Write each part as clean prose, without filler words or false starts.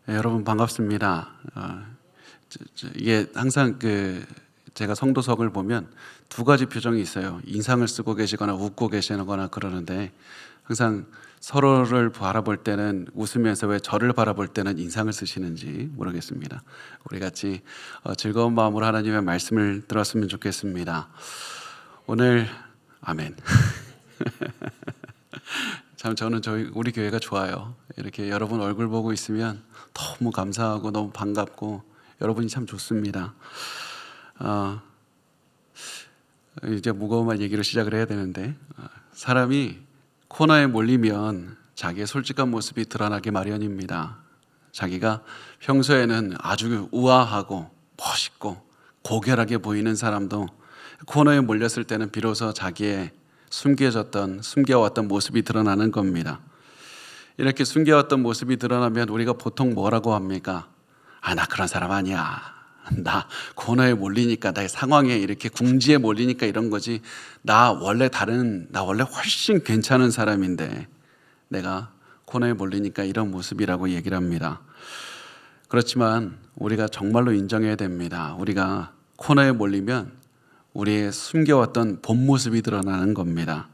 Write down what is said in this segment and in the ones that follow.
여러분 반갑습니다. 이게 항상 제가 성도석을 보면 두 가지 표정이 있어요. 인상을 쓰고 계시거나 웃고 계시거나 그러는데 항상 서로를 바라볼 때는 웃으면서 왜 저를 바라볼 때는 인상을 쓰시는지 모르겠습니다. 우리 같이 즐거운 마음으로 하나님의 말씀을 들었으면 좋겠습니다. 오늘 아멘. 참 저는 우리 교회가 좋아요. 이렇게 여러분 얼굴 보고 있으면 너무 감사하고 너무 반갑고 여러분이 참 좋습니다. 이제 무거운 얘기를 시작을 해야 되는데 사람이 코너에 몰리면 자기의 솔직한 모습이 드러나기 마련입니다. 자기가 평소에는 아주 우아하고 멋있고 고결하게 보이는 사람도 코너에 몰렸을 때는 비로소 자기의 숨겨왔던 모습이 드러나는 겁니다. 이렇게 숨겨왔던 모습이 드러나면 우리가 보통 뭐라고 합니까? 나 그런 사람 아니야. 나 코너에 몰리니까, 나의 상황에 이렇게 궁지에 몰리니까 이런 거지. 나 원래 훨씬 괜찮은 사람인데 내가 코너에 몰리니까 이런 모습이라고 얘기를 합니다. 그렇지만 우리가 정말로 인정해야 됩니다. 우리가 코너에 몰리면 우리의 숨겨왔던 본 모습이 드러나는 겁니다.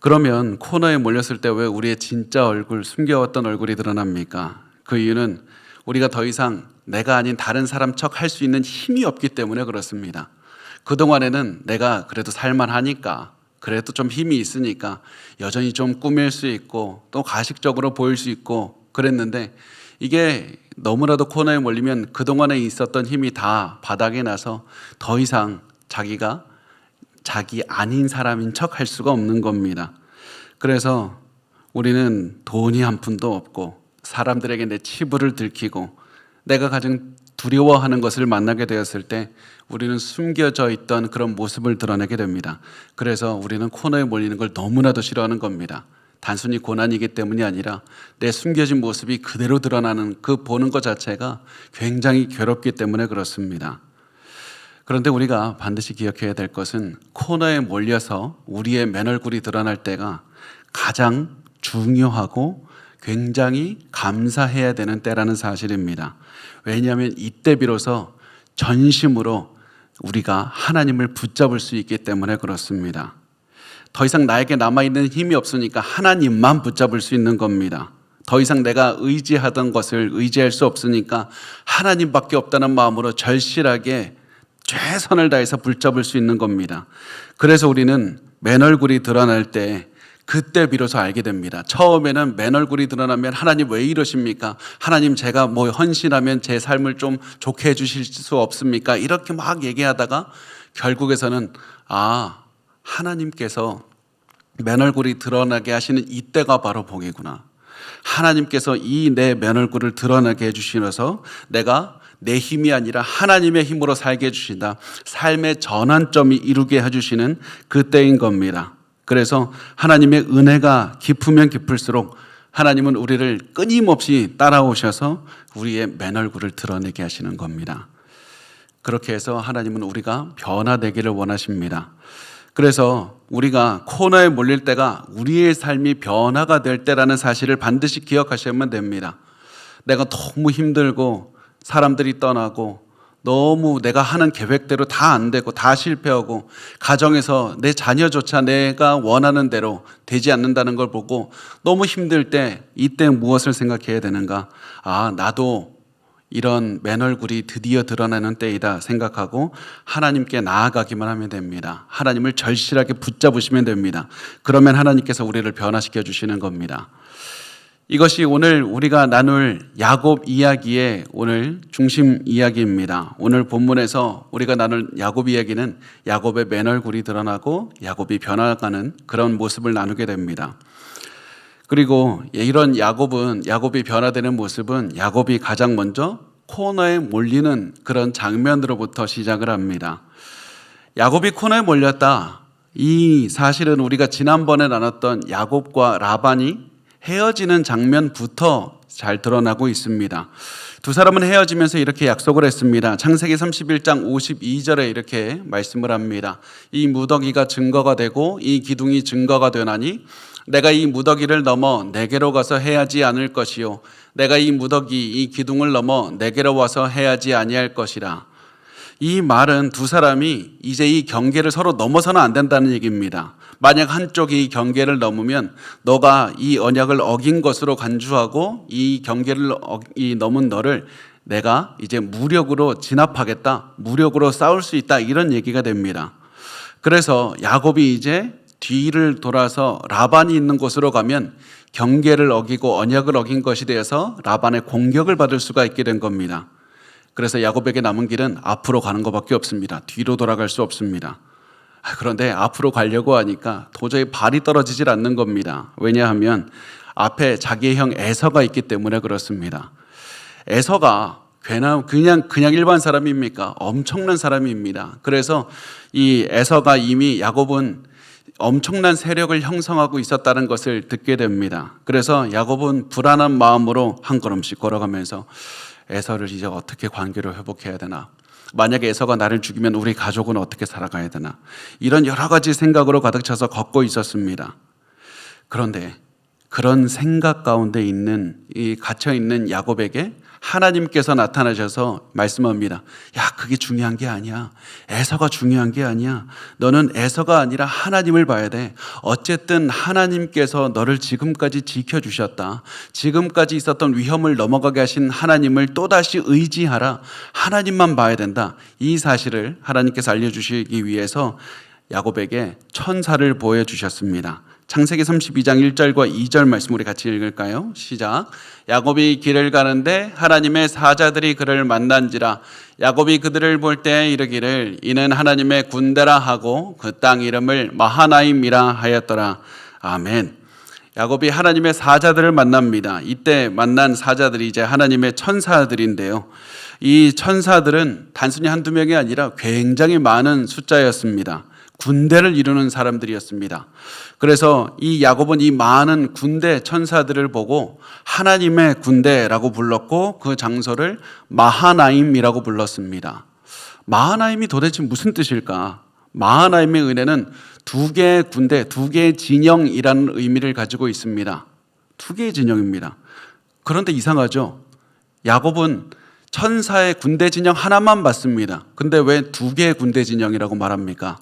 그러면 코너에 몰렸을 때 왜 우리의 진짜 얼굴, 숨겨왔던 얼굴이 드러납니까? 그 이유는 우리가 더 이상 내가 아닌 다른 사람 척 할 수 있는 힘이 없기 때문에 그렇습니다. 그동안에는 내가 그래도 살만하니까, 그래도 좀 힘이 있으니까 여전히 좀 꾸밀 수 있고 또 가식적으로 보일 수 있고 그랬는데, 이게 너무나도 코너에 몰리면 그동안에 있었던 힘이 다 바닥에 나서 더 이상 자기가 자기 아닌 사람인 척 할 수가 없는 겁니다. 그래서 우리는 돈이 한 푼도 없고 사람들에게 내 치부를 들키고 내가 가장 두려워하는 것을 만나게 되었을 때 우리는 숨겨져 있던 그런 모습을 드러내게 됩니다. 그래서 우리는 코너에 몰리는 걸 너무나도 싫어하는 겁니다. 단순히 고난이기 때문이 아니라 내 숨겨진 모습이 그대로 드러나는 그 보는 것 자체가 굉장히 괴롭기 때문에 그렇습니다. 그런데 우리가 반드시 기억해야 될 것은 코너에 몰려서 우리의 맨얼굴이 드러날 때가 가장 중요하고 굉장히 감사해야 되는 때라는 사실입니다. 왜냐하면 이때 비로소 전심으로 우리가 하나님을 붙잡을 수 있기 때문에 그렇습니다. 더 이상 나에게 남아있는 힘이 없으니까 하나님만 붙잡을 수 있는 겁니다. 더 이상 내가 의지하던 것을 의지할 수 없으니까 하나님밖에 없다는 마음으로 절실하게 최선을 다해서 붙잡을 수 있는 겁니다. 그래서 우리는 맨얼굴이 드러날 때 그때 비로소 알게 됩니다. 처음에는 맨얼굴이 드러나면 하나님 왜 이러십니까? 하나님 제가 헌신하면 제 삶을 좀 좋게 해주실 수 없습니까? 이렇게 막 얘기하다가 결국에서는 하나님께서 맨얼굴이 드러나게 하시는 이때가 바로 복이구나. 하나님께서 이 내 맨얼굴을 드러나게 해주시면서 내가 내 힘이 아니라 하나님의 힘으로 살게 해주신다. 삶의 전환점이 이루게 해주시는 그때인 겁니다. 그래서 하나님의 은혜가 깊으면 깊을수록 하나님은 우리를 끊임없이 따라오셔서 우리의 맨얼굴을 드러내게 하시는 겁니다. 그렇게 해서 하나님은 우리가 변화되기를 원하십니다. 그래서 우리가 코너에 몰릴 때가 우리의 삶이 변화가 될 때라는 사실을 반드시 기억하시면 됩니다. 내가 너무 힘들고 사람들이 떠나고 너무 내가 하는 계획대로 다 안 되고 다 실패하고 가정에서 내 자녀조차 내가 원하는 대로 되지 않는다는 걸 보고 너무 힘들 때 이때 무엇을 생각해야 되는가? 나도 이런 맨얼굴이 드디어 드러나는 때이다 생각하고 하나님께 나아가기만 하면 됩니다. 하나님을 절실하게 붙잡으시면 됩니다. 그러면 하나님께서 우리를 변화시켜 주시는 겁니다. 이것이 오늘 우리가 나눌 야곱 이야기의 오늘 중심 이야기입니다. 오늘 본문에서 우리가 나눌 야곱 이야기는 야곱의 맨얼굴이 드러나고 야곱이 변화가는 그런 모습을 나누게 됩니다. 그리고 이런 야곱이 변화되는 모습은 야곱이 가장 먼저 코너에 몰리는 그런 장면으로부터 시작을 합니다. 야곱이 코너에 몰렸다. 이 사실은 우리가 지난번에 나눴던 야곱과 라반이 헤어지는 장면부터 잘 드러나고 있습니다. 두 사람은 헤어지면서 이렇게 약속을 했습니다. 창세기 31장 52절에 이렇게 말씀을 합니다. 이 무더기가 증거가 되고 이 기둥이 증거가 되나니 내가 이 무더기를 넘어 내게로 가서 해하지 않을 것이요 내가 이 무더기 이 기둥을 넘어 내게로 와서 해야지 아니할 것이라. 이 말은 두 사람이 이제 이 경계를 서로 넘어서는 안 된다는 얘기입니다. 만약 한쪽이 이 경계를 넘으면 너가 이 언약을 어긴 것으로 간주하고 이 경계를 넘은 너를 내가 이제 무력으로 진압하겠다, 무력으로 싸울 수 있다, 이런 얘기가 됩니다. 그래서 야곱이 이제 뒤를 돌아서 라반이 있는 곳으로 가면 경계를 어기고 언약을 어긴 것이 되어서 라반의 공격을 받을 수가 있게 된 겁니다. 그래서 야곱에게 남은 길은 앞으로 가는 것밖에 없습니다. 뒤로 돌아갈 수 없습니다. 그런데 앞으로 가려고 하니까 도저히 발이 떨어지질 않는 겁니다. 왜냐하면 앞에 자기의 형 에서가 있기 때문에 그렇습니다. 에서가 그냥 일반 사람입니까? 엄청난 사람입니다. 그래서 이 에서가 이미 야곱은 엄청난 세력을 형성하고 있었다는 것을 듣게 됩니다. 그래서 야곱은 불안한 마음으로 한 걸음씩 걸어가면서 에서를 이제 어떻게 관계를 회복해야 되나? 만약에 에서가 나를 죽이면 우리 가족은 어떻게 살아가야 되나? 이런 여러 가지 생각으로 가득 차서 걷고 있었습니다. 그런데 그런 생각 가운데 갇혀 있는 야곱에게 하나님께서 나타나셔서 말씀합니다. 야, 그게 중요한 게 아니야. 에서가 중요한 게 아니야. 너는 에서가 아니라 하나님을 봐야 돼. 어쨌든 하나님께서 너를 지금까지 지켜주셨다. 지금까지 있었던 위험을 넘어가게 하신 하나님을 또다시 의지하라. 하나님만 봐야 된다. 이 사실을 하나님께서 알려주시기 위해서 야곱에게 천사를 보여주셨습니다. 창세기 32장 1절과 2절 말씀 우리 같이 읽을까요? 시작. 야곱이 길을 가는데 하나님의 사자들이 그를 만난지라. 야곱이 그들을 볼 때 이르기를 이는 하나님의 군대라 하고 그 땅 이름을 마하나임이라 하였더라. 아멘. 야곱이 하나님의 사자들을 만납니다. 이때 만난 사자들이 이제 하나님의 천사들인데요. 이 천사들은 단순히 한두 명이 아니라 굉장히 많은 숫자였습니다. 군대를 이루는 사람들이었습니다. 그래서 이 야곱은 이 많은 군대 천사들을 보고 하나님의 군대라고 불렀고 그 장소를 마하나임이라고 불렀습니다. 마하나임이 도대체 무슨 뜻일까? 마하나임의 은혜는 두 개의 군대, 두 개의 진영이라는 의미를 가지고 있습니다. 두 개의 진영입니다. 그런데 이상하죠? 야곱은 천사의 군대 진영 하나만 봤습니다. 근데 왜 두 개의 군대 진영이라고 말합니까?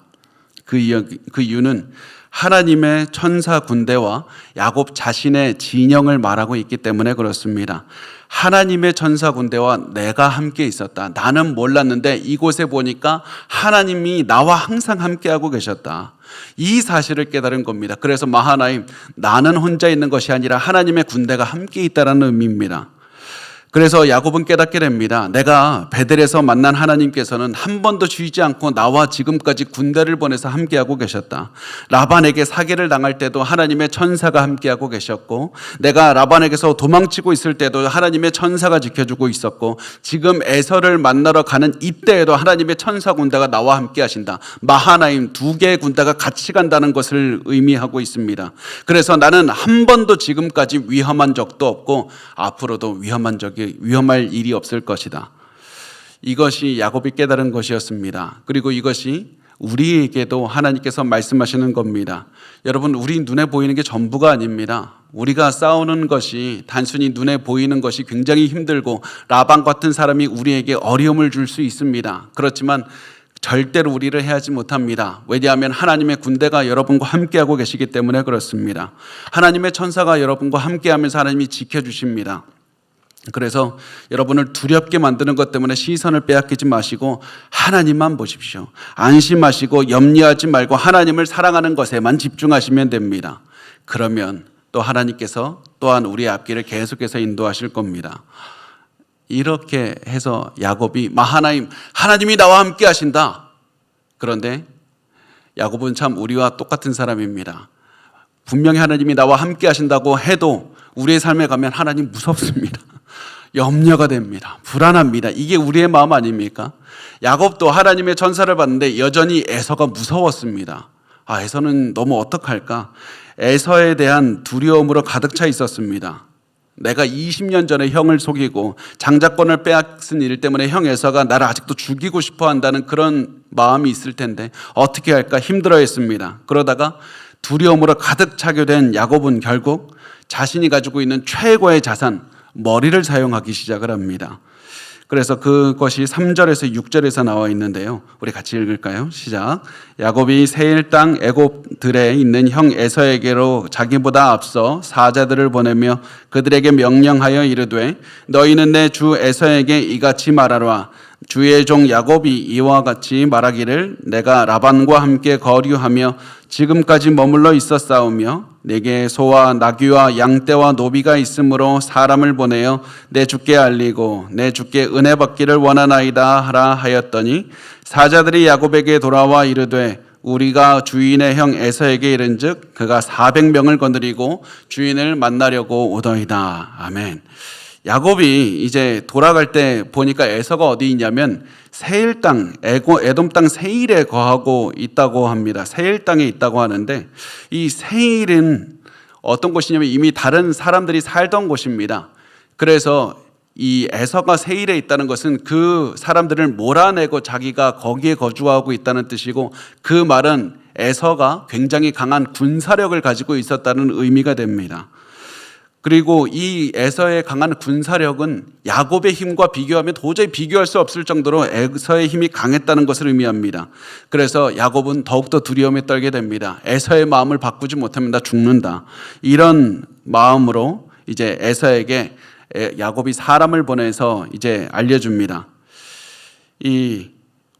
그 이유는 하나님의 천사 군대와 야곱 자신의 진영을 말하고 있기 때문에 그렇습니다. 하나님의 천사 군대와 내가 함께 있었다. 나는 몰랐는데 이곳에 보니까 하나님이 나와 항상 함께하고 계셨다. 이 사실을 깨달은 겁니다. 그래서 마하나임, 나는 혼자 있는 것이 아니라 하나님의 군대가 함께 있다는 의미입니다. 그래서 야곱은 깨닫게 됩니다. 내가 베델에서 만난 하나님께서는 한 번도 쉬지 않고 나와 지금까지 군대를 보내서 함께하고 계셨다. 라반에게 사기를 당할 때도 하나님의 천사가 함께하고 계셨고, 내가 라반에게서 도망치고 있을 때도 하나님의 천사가 지켜주고 있었고, 지금 에서를 만나러 가는 이때에도 하나님의 천사 군대가 나와 함께 하신다. 마하나임, 두 개의 군대가 같이 간다는 것을 의미하고 있습니다. 그래서 나는 한 번도 지금까지 위험한 적도 없고 앞으로도 위험할 일이 없을 것이다. 이것이 야곱이 깨달은 것이었습니다. 그리고 이것이 우리에게도 하나님께서 말씀하시는 겁니다. 여러분, 우리 눈에 보이는 게 전부가 아닙니다. 우리가 싸우는 것이 단순히 눈에 보이는 것이 굉장히 힘들고 라반 같은 사람이 우리에게 어려움을 줄 수 있습니다. 그렇지만 절대로 우리를 해하지 못합니다. 왜냐하면 하나님의 군대가 여러분과 함께하고 계시기 때문에 그렇습니다. 하나님의 천사가 여러분과 함께하면서 하나님이 지켜주십니다. 그래서 여러분을 두렵게 만드는 것 때문에 시선을 빼앗기지 마시고 하나님만 보십시오. 안심하시고 염려하지 말고 하나님을 사랑하는 것에만 집중하시면 됩니다. 그러면 또 하나님께서 또한 우리의 앞길을 계속해서 인도하실 겁니다. 이렇게 해서 야곱이 마하나임, 하나님이 나와 함께 하신다. 그런데 야곱은 참 우리와 똑같은 사람입니다. 분명히 하나님이 나와 함께 하신다고 해도 우리의 삶에 가면 하나님 무섭습니다. 염려가 됩니다. 불안합니다. 이게 우리의 마음 아닙니까? 야곱도 하나님의 천사를 봤는데 여전히 에서가 무서웠습니다. 에서는 너무 어떡할까? 에서에 대한 두려움으로 가득 차 있었습니다. 내가 20년 전에 형을 속이고 장자권을 빼앗은 일 때문에 형 에서가 나를 아직도 죽이고 싶어 한다는 그런 마음이 있을 텐데 어떻게 할까 힘들어했습니다. 그러다가 두려움으로 가득 차게 된 야곱은 결국 자신이 가지고 있는 최고의 자산, 머리를 사용하기 시작을 합니다. 그래서 그것이 3절에서 6절에서 나와 있는데요. 우리 같이 읽을까요? 시작. 야곱이 세일 땅 애굽들에 있는 형 에서에게로 자기보다 앞서 사자들을 보내며 그들에게 명령하여 이르되 너희는 내 주 에서에게 이같이 말하라. 주의 종 야곱이 이와 같이 말하기를 내가 라반과 함께 거류하며 지금까지 머물러 있었사오며 내게 소와 나귀와 양떼와 노비가 있으므로 사람을 보내어 내 주께 알리고 내 주께 은혜 받기를 원하나이다 하라 하였더니 사자들이 야곱에게 돌아와 이르되 우리가 주인의 형 에서에게 이른즉 그가 400명을 거느리고 주인을 만나려고 오더이다. 아멘. 야곱이 이제 돌아갈 때 보니까 에서가 어디 있냐면 세일 땅, 에돔 땅 세일에 거하고 있다고 합니다. 세일 땅에 있다고 하는데 이 세일은 어떤 곳이냐면 이미 다른 사람들이 살던 곳입니다. 그래서 이 에서가 세일에 있다는 것은 그 사람들을 몰아내고 자기가 거기에 거주하고 있다는 뜻이고 그 말은 에서가 굉장히 강한 군사력을 가지고 있었다는 의미가 됩니다. 그리고 이 에서의 강한 군사력은 야곱의 힘과 비교하면 도저히 비교할 수 없을 정도로 에서의 힘이 강했다는 것을 의미합니다. 그래서 야곱은 더욱더 두려움에 떨게 됩니다. 에서의 마음을 바꾸지 못하면 나 죽는다. 이런 마음으로 이제 에서에게 야곱이 사람을 보내서 이제 알려줍니다. 이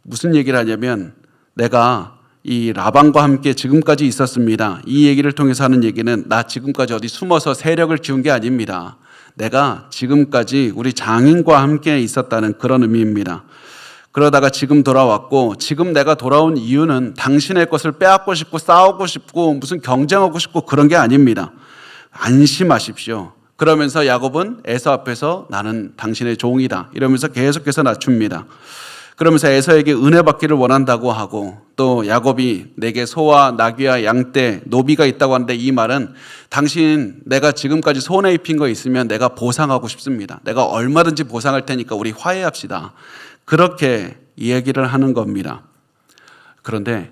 무슨 얘기를 하냐면 내가 이 라반과 함께 지금까지 있었습니다. 이 얘기를 통해서 하는 얘기는 나 지금까지 어디 숨어서 세력을 키운 게 아닙니다. 내가 지금까지 우리 장인과 함께 있었다는 그런 의미입니다. 그러다가 지금 돌아왔고 지금 내가 돌아온 이유는 당신의 것을 빼앗고 싶고 싸우고 싶고 무슨 경쟁하고 싶고 그런 게 아닙니다. 안심하십시오. 그러면서 야곱은 에서 앞에서 나는 당신의 종이다 이러면서 계속해서 낮춥니다. 그러면서 에서에게 은혜 받기를 원한다고 하고 또 야곱이 내게 소와 나귀와 양떼 노비가 있다고 하는데 이 말은 당신 내가 지금까지 손해 입힌 거 있으면 내가 보상하고 싶습니다. 내가 얼마든지 보상할 테니까 우리 화해합시다. 그렇게 이야기를 하는 겁니다. 그런데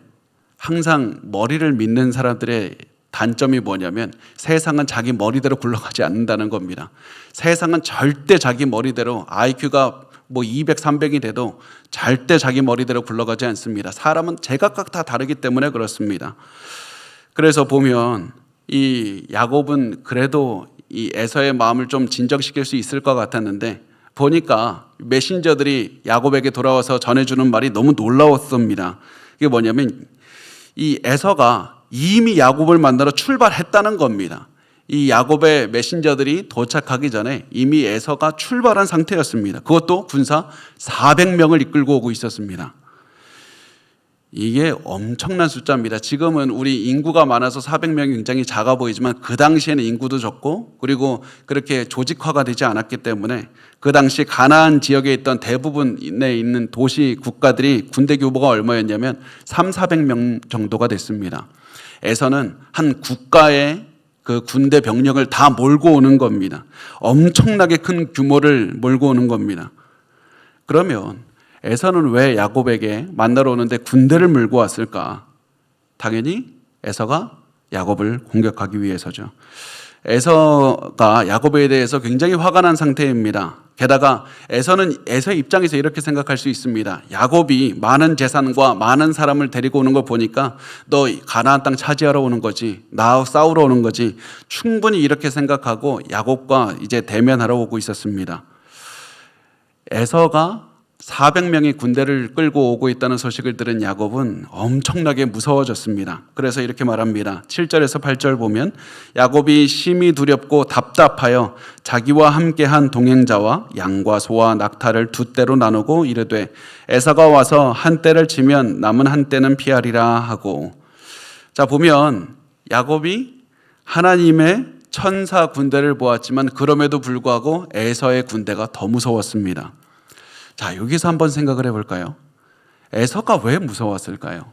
항상 머리를 믿는 사람들의 단점이 뭐냐면 세상은 자기 머리대로 굴러가지 않는다는 겁니다. 세상은 절대 자기 머리대로 IQ가 200, 300이 돼도 절대 자기 머리대로 굴러가지 않습니다. 사람은 제각각 다 다르기 때문에 그렇습니다. 그래서 보면 이 야곱은 그래도 이 에서의 마음을 좀 진정시킬 수 있을 것 같았는데 보니까 메신저들이 야곱에게 돌아와서 전해주는 말이 너무 놀라웠습니다. 이게 뭐냐면 이 에서가 이미 야곱을 만나러 출발했다는 겁니다. 이 야곱의 메신저들이 도착하기 전에 이미 에서가 출발한 상태였습니다. 그것도 군사 400명을 이끌고 오고 있었습니다. 이게 엄청난 숫자입니다. 지금은 우리 인구가 많아서 400명이 굉장히 작아 보이지만 그 당시에는 인구도 적고 그리고 그렇게 조직화가 되지 않았기 때문에 그 당시 가나안 지역에 있던 대부분에 있는 도시 국가들이 군대 규모가 얼마였냐면 300~400명 정도가 됐습니다. 에서는 한 국가의 그 군대 병력을 다 몰고 오는 겁니다. 엄청나게 큰 규모를 몰고 오는 겁니다. 그러면 에서는 왜 야곱에게 만나러 오는데 군대를 몰고 왔을까? 당연히 에서가 야곱을 공격하기 위해서죠. 에서가 야곱에 대해서 굉장히 화가 난 상태입니다. 게다가 에서는 에서의 입장에서 이렇게 생각할 수 있습니다. 야곱이 많은 재산과 많은 사람을 데리고 오는 거 보니까 너 가나안 땅 차지하러 오는 거지, 나하고 싸우러 오는 거지. 충분히 이렇게 생각하고 야곱과 이제 대면하러 오고 있었습니다. 에서가 400명의 군대를 끌고 오고 있다는 소식을 들은 야곱은 엄청나게 무서워졌습니다. 그래서 이렇게 말합니다. 7절에서 8절 보면 야곱이 심히 두렵고 답답하여 자기와 함께한 동행자와 양과 소와 낙타를 두 떼로 나누고 이르되 에서가 와서 한 떼를 치면 남은 한 떼는 피하리라 하고. 자, 보면 야곱이 하나님의 천사 군대를 보았지만 그럼에도 불구하고 에서의 군대가 더 무서웠습니다. 자, 여기서 한번 생각을 해볼까요? 에서가 왜 무서웠을까요?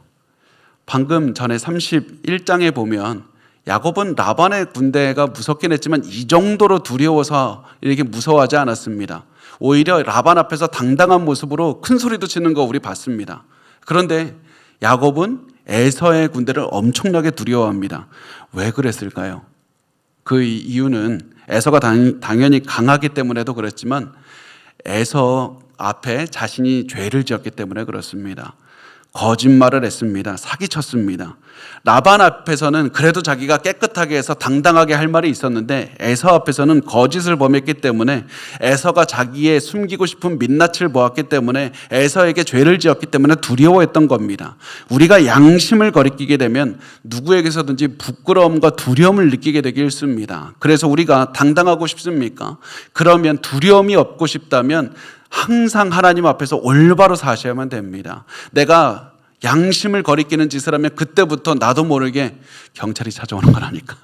방금 전에 31장에 보면 야곱은 라반의 군대가 무섭긴 했지만 이 정도로 두려워서 이렇게 무서워하지 않았습니다. 오히려 라반 앞에서 당당한 모습으로 큰 소리도 치는 거 우리 봤습니다. 그런데 야곱은 에서의 군대를 엄청나게 두려워합니다. 왜 그랬을까요? 그 이유는 에서가 당연히 강하기 때문에도 그렇지만 에서 앞에 자신이 죄를 지었기 때문에 그렇습니다. 거짓말을 했습니다. 사기쳤습니다. 라반 앞에서는 그래도 자기가 깨끗하게 해서 당당하게 할 말이 있었는데 에서 앞에서는 거짓을 범했기 때문에 에서가 자기의 숨기고 싶은 민낯을 보았기 때문에 에서에게 죄를 지었기 때문에 두려워했던 겁니다. 우리가 양심을 거리끼게 되면 누구에게서든지 부끄러움과 두려움을 느끼게 되기 일쑤입니다. 그래서 우리가 당당하고 싶습니까? 그러면 두려움이 없고 싶다면 항상 하나님 앞에서 올바로 사셔야만 됩니다. 내가 양심을 거리끼는 짓을 하면 그때부터 나도 모르게 경찰이 찾아오는 건 아닐까?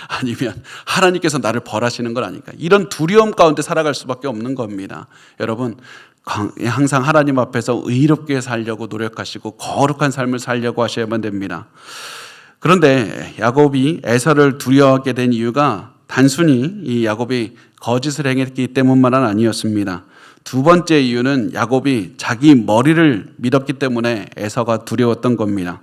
아니면 하나님께서 나를 벌하시는 건 아닐까? 이런 두려움 가운데 살아갈 수밖에 없는 겁니다. 여러분, 항상 하나님 앞에서 의롭게 살려고 노력하시고 거룩한 삶을 살려고 하셔야만 됩니다. 그런데 야곱이 에서를 두려워하게 된 이유가 단순히 이 야곱이 거짓을 행했기 때문만은 아니었습니다. 두 번째 이유는 야곱이 자기 머리를 믿었기 때문에 에서가 두려웠던 겁니다.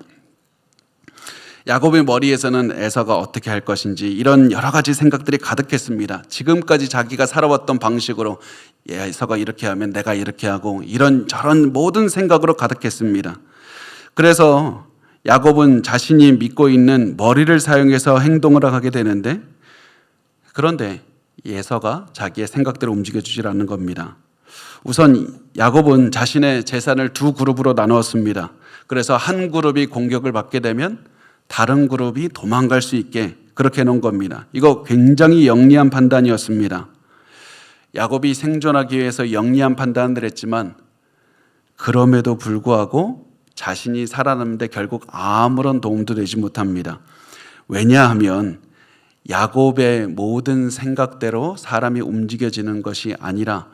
야곱의 머리에서는 에서가 어떻게 할 것인지 이런 여러 가지 생각들이 가득했습니다. 지금까지 자기가 살아왔던 방식으로 에서가 이렇게 하면 내가 이렇게 하고 이런 저런 모든 생각으로 가득했습니다. 그래서 야곱은 자신이 믿고 있는 머리를 사용해서 행동을 하게 되는데, 그런데 에서가 자기의 생각대로 움직여주질 않는 겁니다. 우선 야곱은 자신의 재산을 두 그룹으로 나누었습니다. 그래서 한 그룹이 공격을 받게 되면 다른 그룹이 도망갈 수 있게 그렇게 해놓은 겁니다. 이거 굉장히 영리한 판단이었습니다. 야곱이 생존하기 위해서 영리한 판단을 했지만 그럼에도 불구하고 자신이 살아남는데 결국 아무런 도움도 되지 못합니다. 왜냐하면 야곱의 모든 생각대로 사람이 움직여지는 것이 아니라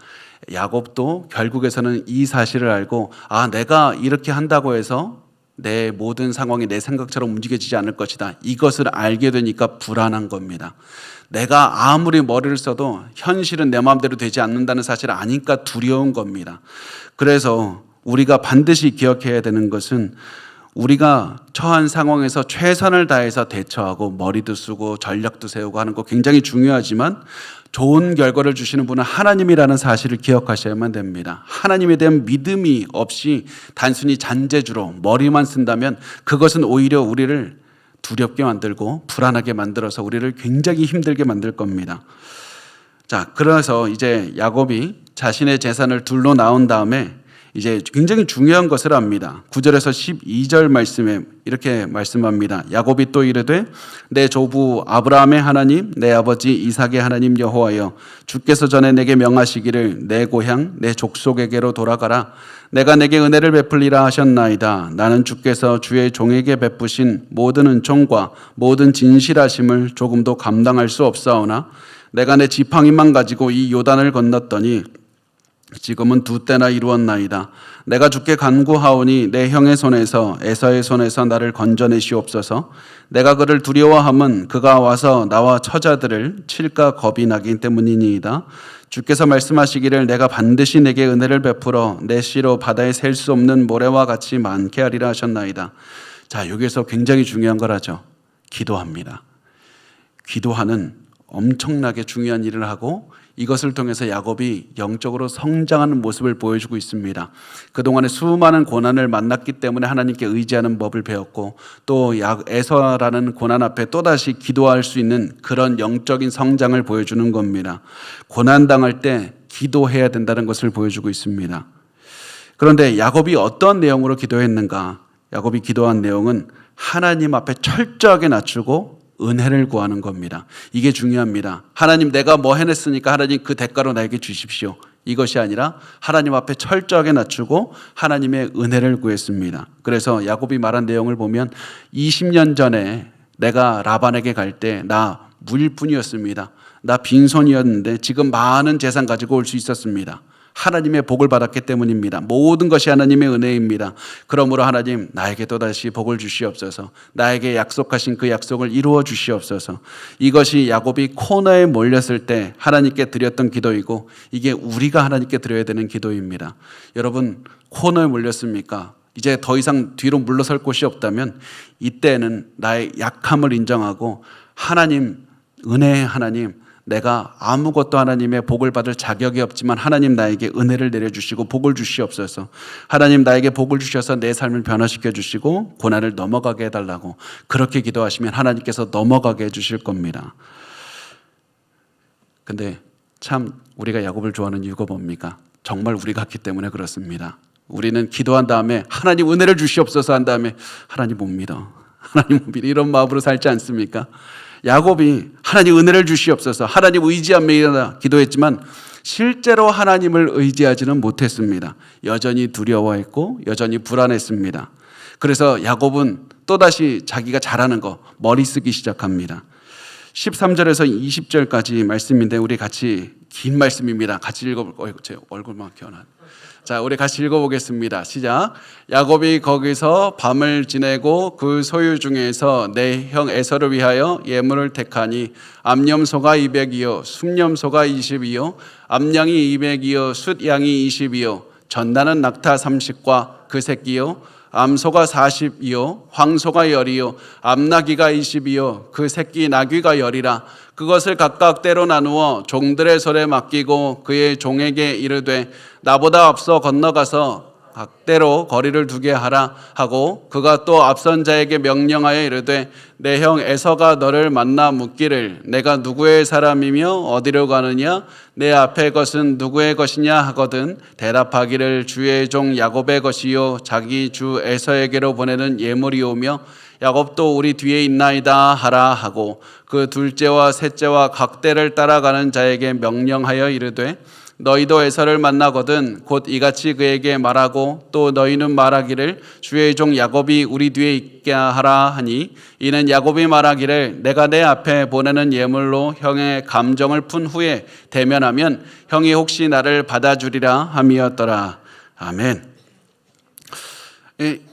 야곱도 결국에서는 이 사실을 알고 내가 이렇게 한다고 해서 내 모든 상황이 내 생각처럼 움직여지지 않을 것이다. 이것을 알게 되니까 불안한 겁니다. 내가 아무리 머리를 써도 현실은 내 마음대로 되지 않는다는 사실을 아니까 두려운 겁니다. 그래서 우리가 반드시 기억해야 되는 것은 우리가 처한 상황에서 최선을 다해서 대처하고 머리도 쓰고 전략도 세우고 하는 거 굉장히 중요하지만 좋은 결과를 주시는 분은 하나님이라는 사실을 기억하셔야만 됩니다. 하나님에 대한 믿음이 없이 단순히 잔재주로 머리만 쓴다면 그것은 오히려 우리를 두렵게 만들고 불안하게 만들어서 우리를 굉장히 힘들게 만들 겁니다. 자, 그래서 이제 야곱이 자신의 재산을 둘로 나온 다음에 이제 굉장히 중요한 것을 압니다. 9절에서 12절 말씀에 이렇게 말씀합니다. 야곱이 또 이르되 내 조부 아브라함의 하나님 내 아버지 이삭의 하나님 여호와여 주께서 전에 내게 명하시기를 내 고향 내 족속에게로 돌아가라. 내가 내게 은혜를 베풀리라 하셨나이다. 나는 주께서 주의 종에게 베푸신 모든 은총과 모든 진실하심을 조금도 감당할 수 없사오나 내가 내 지팡이만 가지고 이 요단을 건넜더니 지금은 두 때나 이루었나이다. 내가 주께 간구하오니 내 형의 손에서 에서의 손에서 나를 건져내시옵소서. 내가 그를 두려워함은 그가 와서 나와 처자들을 칠까 겁이 나기 때문이니이다. 주께서 말씀하시기를 내가 반드시 내게 은혜를 베풀어 내 씨로 바다에 셀 수 없는 모래와 같이 많게 하리라 하셨나이다. 자, 여기서 굉장히 중요한 거라죠. 기도합니다. 기도하는 엄청나게 중요한 일을 하고 이것을 통해서 야곱이 영적으로 성장하는 모습을 보여주고 있습니다. 그동안에 수많은 고난을 만났기 때문에 하나님께 의지하는 법을 배웠고 또 에서라는 고난 앞에 또다시 기도할 수 있는 그런 영적인 성장을 보여주는 겁니다. 고난당할 때 기도해야 된다는 것을 보여주고 있습니다. 그런데 야곱이 어떤 내용으로 기도했는가? 야곱이 기도한 내용은 하나님 앞에 철저하게 낮추고 은혜를 구하는 겁니다. 이게 중요합니다. 하나님 내가 뭐 해냈으니까 하나님 그 대가로 나에게 주십시오. 이것이 아니라 하나님 앞에 철저하게 낮추고 하나님의 은혜를 구했습니다. 그래서 야곱이 말한 내용을 보면 20년 전에 내가 라반에게 갈 때 나 무일뿐이었습니다. 나 빈손이었는데 지금 많은 재산 가지고 올 수 있었습니다. 하나님의 복을 받았기 때문입니다. 모든 것이 하나님의 은혜입니다. 그러므로 하나님 나에게 또다시 복을 주시옵소서. 나에게 약속하신 그 약속을 이루어 주시옵소서. 이것이 야곱이 코너에 몰렸을 때 하나님께 드렸던 기도이고 이게 우리가 하나님께 드려야 되는 기도입니다. 여러분 코너에 몰렸습니까? 이제 더 이상 뒤로 물러설 곳이 없다면 이때는 나의 약함을 인정하고 하나님, 은혜의 하나님, 내가 아무것도 하나님의 복을 받을 자격이 없지만 하나님 나에게 은혜를 내려주시고 복을 주시옵소서. 하나님 나에게 복을 주셔서 내 삶을 변화시켜 주시고 고난을 넘어가게 해달라고 그렇게 기도하시면 하나님께서 넘어가게 해주실 겁니다. 근데 참 우리가 야곱을 좋아하는 이유가 뭡니까? 정말 우리 같기 때문에 그렇습니다. 우리는 기도한 다음에 하나님 은혜를 주시옵소서 한 다음에 하나님 못 믿어. 하나님 못 믿어. 이런 마음으로 살지 않습니까? 야곱이 하나님 은혜를 주시옵소서, 하나님 의지합니다 기도했지만 실제로 하나님을 의지하지는 못했습니다. 여전히 두려워했고 여전히 불안했습니다. 그래서 야곱은 또다시 자기가 잘하는 거 머리 쓰기 시작합니다. 13절에서 20절까지 말씀인데 우리 같이 긴 말씀입니다. 같이 읽어볼까요? 제 얼굴만 기어나. 자, 우리 같이 읽어보겠습니다. 시작. 야곱이 거기서 밤을 지내고 그 소유 중에서 내 형 에서를 위하여 예물을 택하니 암염소가 200이요 숫염소가 20이요 암양이 200이요 숫양이 20이요 전나는 낙타 30과 그 새끼요 암소가 40이요 황소가 10이요 암나귀가 20이요 그 새끼 나귀가 10이라 그것을 각각 때로 나누어 종들의 손에 맡기고 그의 종에게 이르되 나보다 앞서 건너가서 각대로 거리를 두게 하라 하고 그가 또 앞선 자에게 명령하여 이르되 내 형 에서가 너를 만나 묻기를 내가 누구의 사람이며 어디로 가느냐 내 앞에 것은 누구의 것이냐 하거든 대답하기를 주의 종 야곱의 것이요 자기 주 에서에게로 보내는 예물이오며 야곱도 우리 뒤에 있나이다 하라 하고 그 둘째와 셋째와 각대를 따라가는 자에게 명령하여 이르되 너희도 에서를 만나거든 곧 이같이 그에게 말하고 또 너희는 말하기를 주의 종 야곱이 우리 뒤에 있게 하라 하니 이는 야곱이 말하기를 내가 내 앞에 보내는 예물로 형의 감정을 푼 후에 대면하면 형이 혹시 나를 받아주리라 함이었더라. 아멘.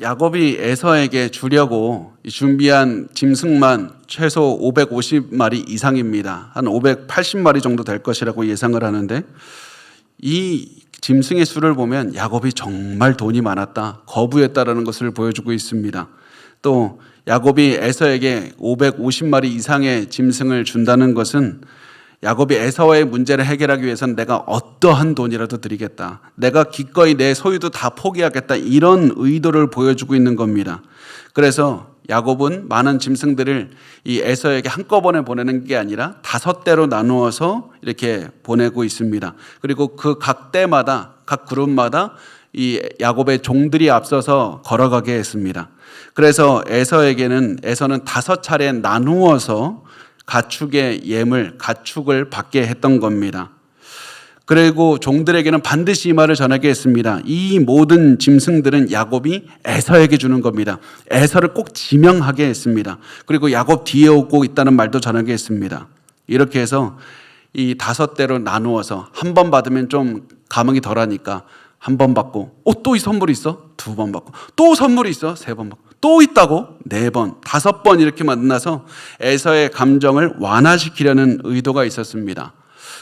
야곱이 에서에게 주려고 준비한 짐승만 최소 550마리 이상입니다. 한 580마리 정도 될 것이라고 예상을 하는데 이 짐승의 수를 보면 야곱이 정말 돈이 많았다, 거부했다라는 것을 보여주고 있습니다. 또 야곱이 에서에게 550마리 이상의 짐승을 준다는 것은 야곱이 에서의 문제를 해결하기 위해서는 내가 어떠한 돈이라도 드리겠다, 내가 기꺼이 내 소유도 다 포기하겠다, 이런 의도를 보여주고 있는 겁니다. 그래서 야곱은 많은 짐승들을 이 에서에게 한꺼번에 보내는 게 아니라 5대로 나누어서 이렇게 보내고 있습니다. 그리고 그 각 대마다, 각 그룹마다 이 야곱의 종들이 앞서서 걸어가게 했습니다. 그래서 에서는 5차례 나누어서 가축의 예물, 가축을 받게 했던 겁니다. 그리고 종들에게는 반드시 이 말을 전하게 했습니다. 이 모든 짐승들은 야곱이 에서에게 주는 겁니다. 에서를 꼭 지명하게 했습니다. 그리고 야곱 뒤에 오고 있다는 말도 전하게 했습니다. 이렇게 해서 이 5대로 나누어서 한 번 받으면 좀 감흥이 덜하니까 한 번 받고 또 이 선물이 있어? 2번 받고 또 선물이 있어? 3번 받고 또 있다고? 4번, 5번 이렇게 만나서 에서의 감정을 완화시키려는 의도가 있었습니다.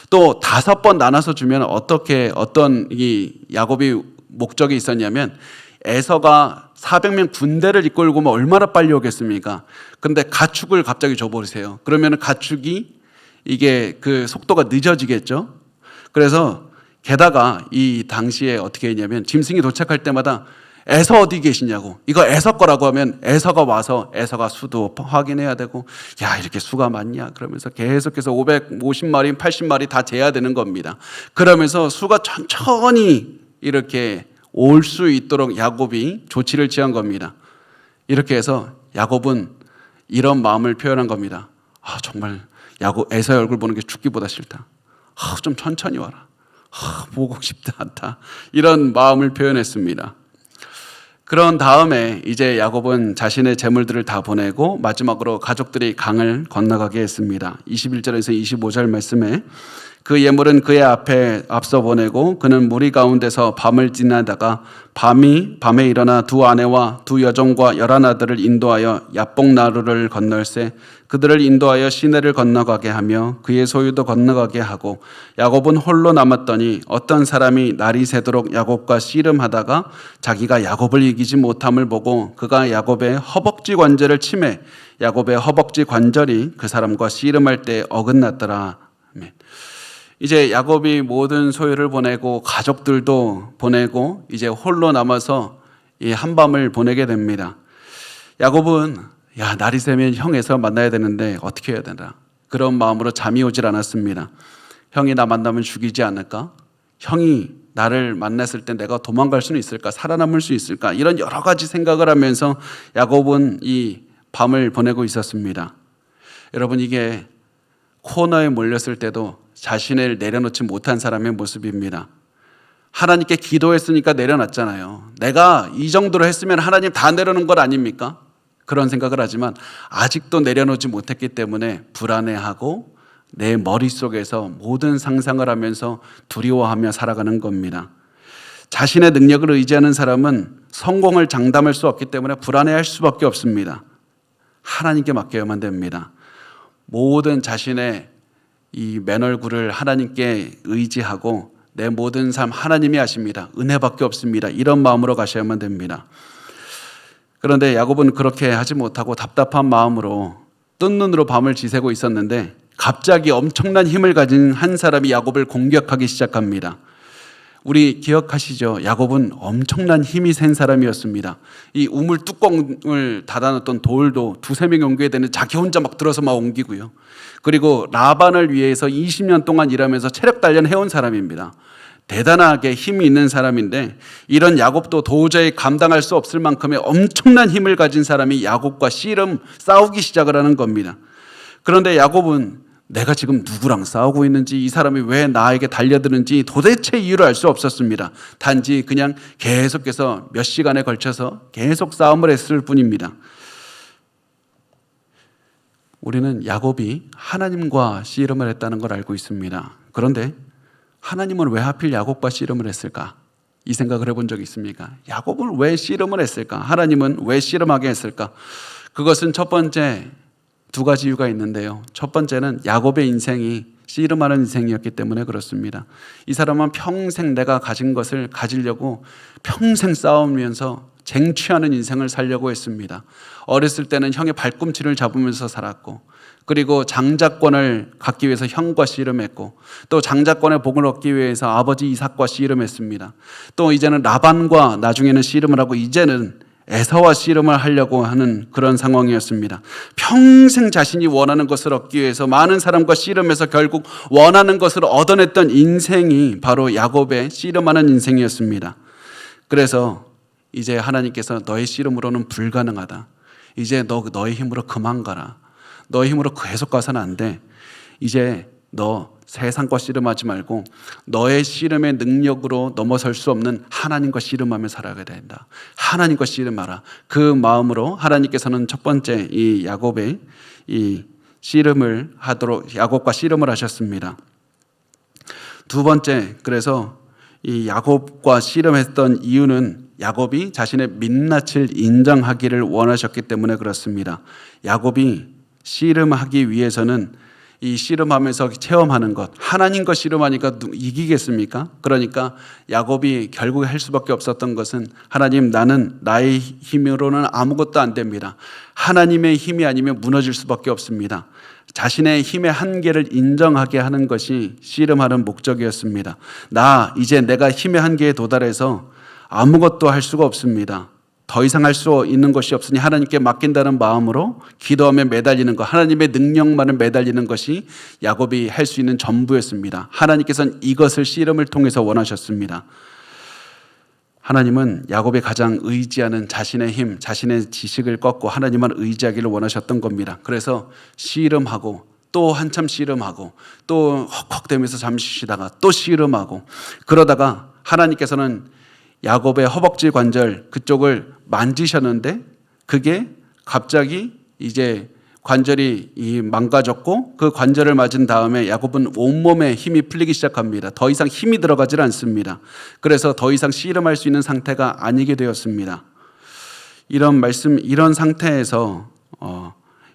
또 5번 나눠서 주면 어떤 이 야곱이 목적이 있었냐면 에서가 400명 군대를 이끌고 오면 얼마나 빨리 오겠습니까? 근데 가축을 갑자기 줘버리세요. 그러면 가축이 이게 그 속도가 늦어지겠죠. 그래서 게다가 이 당시에 어떻게 했냐면 짐승이 도착할 때마다 에서 어디 계시냐고, 이거 에서 거라고 하면 에서가 와서 에서가 수도 확인해야 되고, 야 이렇게 수가 많냐 그러면서 계속해서 550마리 80마리 다 재야 되는 겁니다. 그러면서 수가 천천히 이렇게 올 수 있도록 야곱이 조치를 취한 겁니다. 이렇게 해서 야곱은 이런 마음을 표현한 겁니다. 정말 에서의 얼굴 보는 게 죽기보다 싫다. 좀 천천히 와라. 보고 싶지 않다. 이런 마음을 표현했습니다. 그런 다음에 이제 야곱은 자신의 재물들을 다 보내고 마지막으로 가족들이 강을 건너가게 했습니다. 21절에서 25절 말씀에 그 예물은 그의 앞에 앞서 보내고 그는 무리 가운데서 밤을 지나다가 밤에 일어나 2 아내와 2 여종과 11 아들을 인도하여 야복나루를 건널세 그들을 인도하여 시내를 건너가게 하며 그의 소유도 건너가게 하고 야곱은 홀로 남았더니 어떤 사람이 날이 새도록 야곱과 씨름하다가 자기가 야곱을 이기지 못함을 보고 그가 야곱의 허벅지 관절을 치매 야곱의 허벅지 관절이 그 사람과 씨름할 때 어긋났더라. 아멘. 이제 야곱이 모든 소유를 보내고 가족들도 보내고 이제 홀로 남아서 이 한밤을 보내게 됩니다. 야곱은 날이 새면 형에서 만나야 되는데 어떻게 해야 되나, 그런 마음으로 잠이 오질 않았습니다. 형이 나 만나면 죽이지 않을까? 형이 나를 만났을 때 내가 도망갈 수는 있을까? 살아남을 수 있을까? 이런 여러 가지 생각을 하면서 야곱은 이 밤을 보내고 있었습니다. 여러분, 이게 코너에 몰렸을 때도 자신을 내려놓지 못한 사람의 모습입니다. 하나님께 기도했으니까 내려놨잖아요. 내가 이 정도로 했으면 하나님 다 내려놓은 것 아닙니까? 그런 생각을 하지만 아직도 내려놓지 못했기 때문에 불안해하고 내 머릿속에서 모든 상상을 하면서 두려워하며 살아가는 겁니다. 자신의 능력을 의지하는 사람은 성공을 장담할 수 없기 때문에 불안해할 수밖에 없습니다. 하나님께 맡겨야만 됩니다. 모든 자신의 이 맨얼굴을 하나님께 의지하고 내 모든 삶 하나님이 아십니다. 은혜밖에 없습니다. 이런 마음으로 가셔야만 됩니다. 그런데 야곱은 그렇게 하지 못하고 답답한 마음으로 뜬 눈으로 밤을 지새고 있었는데 갑자기 엄청난 힘을 가진 한 사람이 야곱을 공격하기 시작합니다. 우리 기억하시죠? 야곱은 엄청난 힘이 센 사람이었습니다. 이 우물 뚜껑을 닫아놨던 돌도 두세 명이 옮겨야 되는 자기 혼자 막 들어서 막 옮기고요. 그리고 라반을 위해서 20년 동안 일하면서 체력 단련 해온 사람입니다. 대단하게 힘이 있는 사람인데 이런 야곱도 도저히 감당할 수 없을 만큼의 엄청난 힘을 가진 사람이 야곱과 씨름 싸우기 시작을 하는 겁니다. 그런데 야곱은 내가 지금 누구랑 싸우고 있는지, 이 사람이 왜 나에게 달려드는지 도대체 이유를 알 수 없었습니다. 단지 그냥 계속해서 몇 시간에 걸쳐서 계속 싸움을 했을 뿐입니다. 우리는 야곱이 하나님과 씨름을 했다는 걸 알고 있습니다. 그런데 하나님은 왜 하필 야곱과 씨름을 했을까? 이 생각을 해본 적이 있습니까? 야곱은 왜 씨름을 했을까? 하나님은 왜 씨름하게 했을까? 그것은 첫 번째 두 가지 이유가 있는데요. 첫 번째는 야곱의 인생이 씨름하는 인생이었기 때문에 그렇습니다. 이 사람은 평생 내가 가진 것을 가지려고 평생 싸우면서 쟁취하는 인생을 살려고 했습니다. 어렸을 때는 형의 발꿈치를 잡으면서 살았고, 그리고 장자권을 갖기 위해서 형과 씨름했고, 또 장자권의 복을 얻기 위해서 아버지 이삭과 씨름했습니다. 또 이제는 라반과 나중에는 씨름을 하고 이제는 에사와 씨름을 하려고 하는 그런 상황이었습니다. 평생 자신이 원하는 것을 얻기 위해서 많은 사람과 씨름해서 결국 원하는 것을 얻어냈던 인생이 바로 야곱의 씨름하는 인생이었습니다. 그래서 이제 하나님께서 너의 씨름으로는 불가능하다. 이제 너의 힘으로 그만 가라. 너의 힘으로 계속 가서는 안 돼. 이제 너 세상과 씨름하지 말고 너의 씨름의 능력으로 넘어설 수 없는 하나님과 씨름하며 살아가야 된다. 하나님과 씨름하라. 그 마음으로 하나님께서는 첫 번째 이 야곱의 이 씨름을 하도록 야곱과 씨름을 하셨습니다. 두 번째, 그래서 이 야곱과 씨름했던 이유는 야곱이 자신의 민낯을 인정하기를 원하셨기 때문에 그렇습니다. 야곱이 씨름하기 위해서는 이 씨름하면서 체험하는 것, 하나님과 씨름하니까 이기겠습니까? 그러니까 야곱이 결국에 할 수밖에 없었던 것은 하나님, 나는 나의 힘으로는 아무것도 안 됩니다. 하나님의 힘이 아니면 무너질 수밖에 없습니다. 자신의 힘의 한계를 인정하게 하는 것이 씨름하는 목적이었습니다. 이제 내가 힘의 한계에 도달해서 아무것도 할 수가 없습니다. 더 이상 할 수 있는 것이 없으니 하나님께 맡긴다는 마음으로 기도하며 매달리는 것, 하나님의 능력만을 매달리는 것이 야곱이 할 수 있는 전부였습니다. 하나님께서는 이것을 씨름을 통해서 원하셨습니다. 하나님은 야곱이 가장 의지하는 자신의 힘, 자신의 지식을 꺾고 하나님만 의지하기를 원하셨던 겁니다. 그래서 씨름하고 또 한참 씨름하고 또 헉헉대면서 잠시 쉬다가 또 씨름하고, 그러다가 하나님께서는 야곱의 허벅지 관절 그쪽을 만지셨는데 그게 갑자기 이제 관절이 망가졌고, 그 관절을 맞은 다음에 야곱은 온몸에 힘이 풀리기 시작합니다. 더 이상 힘이 들어가질 않습니다. 그래서 더 이상 씨름할 수 있는 상태가 아니게 되었습니다. 이런 상태에서